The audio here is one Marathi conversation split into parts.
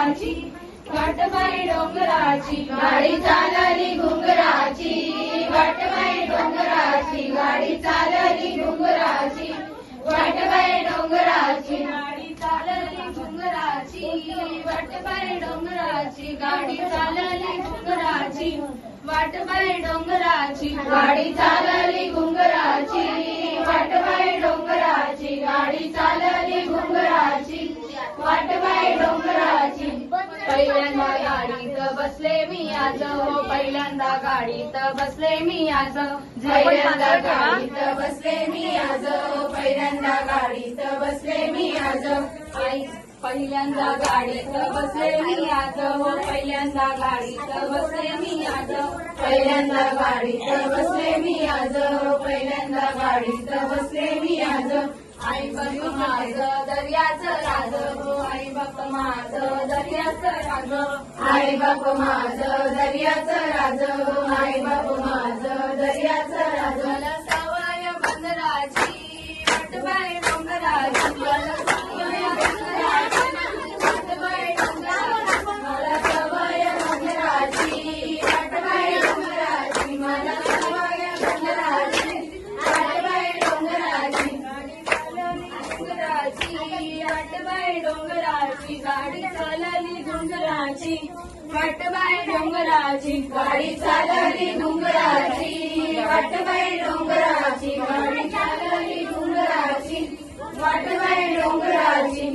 घुंगराची वाटबाई डोंगराची गाडी चालली घुंगराची वाटबाई डोंगराची गाडी चालली घुंगराची वाटबाई डोंगराची गाडी चालली घुंगराची वाटबाई डोंगराची गाडी चालली घुंगराची वाटबाई डोंगराची गाडी चालली घुंगराची वाटबाई डोंगराची गाडी चालली घुंगराची वाटबाई डोंगराची पहिल्यांदा गाडीत बसले मी आज हो पहिल्यांदा गाडीत बसले मी आज पहिल्यांदा गाडीत बसले मी आज हो पहिल्यांदा गाडीत बसले मी आज पहिल्यांदा गाडीत बसले मी आज हो पहिल्यांदा गाडीत बसले मी आज पहिल्यांदा गाडीत बसले मी आज हो पहिल्यांदा गाडीत बसले मी आज आई बाप माझं दर्याचं राज हो आई बाप माझं दर्याचं राज आई बाप माझं दर्याचं राज हो आई बाप माझं दर्याचं राज मला सवय बंदराची वाटबाई डोंगराची मला सवय बंदराची वाटबाई डोंगराची मला सवय बंदराची वाटबाई डोंगराची मला सवय बंदराची वाटबाई डोंगराची वाटबाई डोंगराची गाडी चालली डोंगराची वाटबाई डोंगराची गाडी चालली डोंगराची वाटबाई डोंगराची गाडी चालली डोंगराची वाटबाई डोंगराची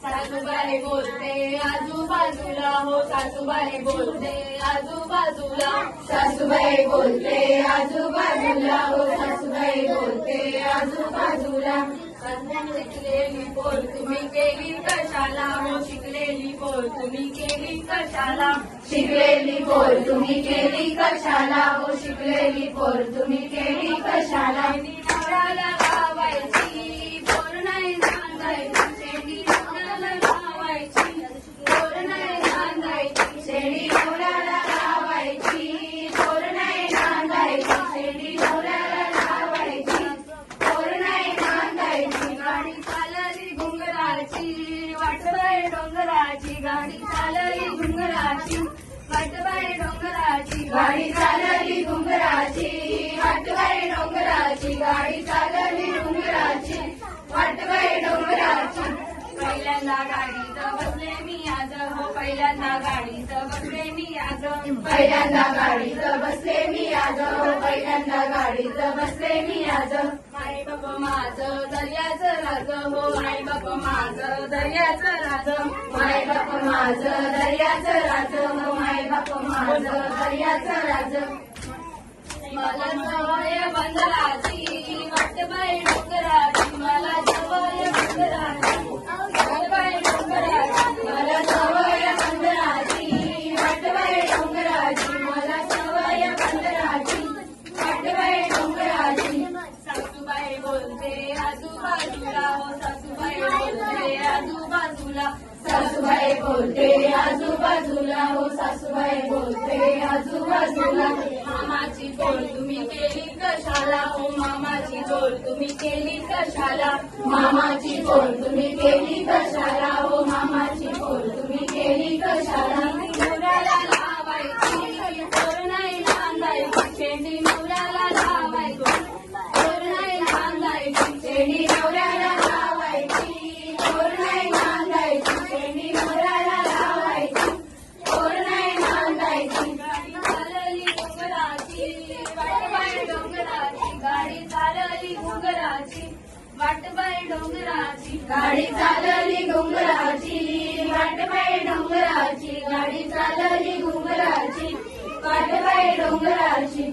सासूबाई बोलते आजूबाजूला हो सासूबाई बोलते आजूबाजूला सासूबाई बोलते आजूबाजूला हो सासूबाई बोलते आजूबाजूला शिकलेली पोर तुम्ही केली कशाला हो शिकलेली पोर तुम्ही केली कशाला शिकलेली पोर तुम्ही केली कशाला हो शिकलेली पोर तुम्ही केली कशाला नवऱ्याला लावायची पोर नाही सांगायची शेंडी नवऱ्याला लावायची पोर नाही सांगायची शेंडी नवऱ्याला लावायची पोर नाही सांगायची शेंडी नवऱ्याला लावायची पोर नाही सांगायची गाडी चालली घुंगराची वाटबाई डोंगराची गाडी चालली घुंगराची वाटबाई डोंगराची गाडी चालली घुंगराची वाटबाई डोंगराची गाडी चालली घुंगराची वाटबाई डोंगराची पहिल्यांदा गाडीत बसले मी आज हो पहिल्यांदा गाडीत बसले मी आज पहिल्यांदा गाडीत बसले मी आज हो पहिल्यांदा गाडीत बसले मी आज आई बाप माझं दर्याचं राज हो आई बाप माझं दर्याचं राज माय बाप माझं दर्याचं राज हो माय बाप माझं दर्याचं राज मला सवय बंदराची वाटबाई डोंगराची मला सवय बंदराची वाटबाई डोंगराची मला सवय बंदराची वाटबाई डोंगराची मला सवय बंदराची वाटबाई डोंगराची सासूबाई बोलते आजूबाजूला हो सासूबाई बोलते आजूबाजूला सासूबाई बोलते आजूबाजूला हो सासूबाई बोलते आजूबाजूला मामाची बोल तुम्ही केली कशाला हो मामाची बोल तुम्ही केली कशाला मामाची बोल तुम्ही केली कशाला हो मामाची बोल तुम्ही केली कशाला नवऱ्याला लावायची पोर नाही नांदायची शेंडी नवऱ्याला लावायची पोर नाही नांदायची शेंडी नवऱ्याला लावायची पोर नाही नांदायची शेंडी नवऱ्याला लावायची पोर नाही नांदायची गाडी चालली घुंगराची वाटबाई डोंगराची गाडी चालली घुंगराची वाटबाई डोंगराची गाडी चालली घुंगराची वाटबाई डोंगराची गाडी चालली घुंगराची वाटबाई डोंगराची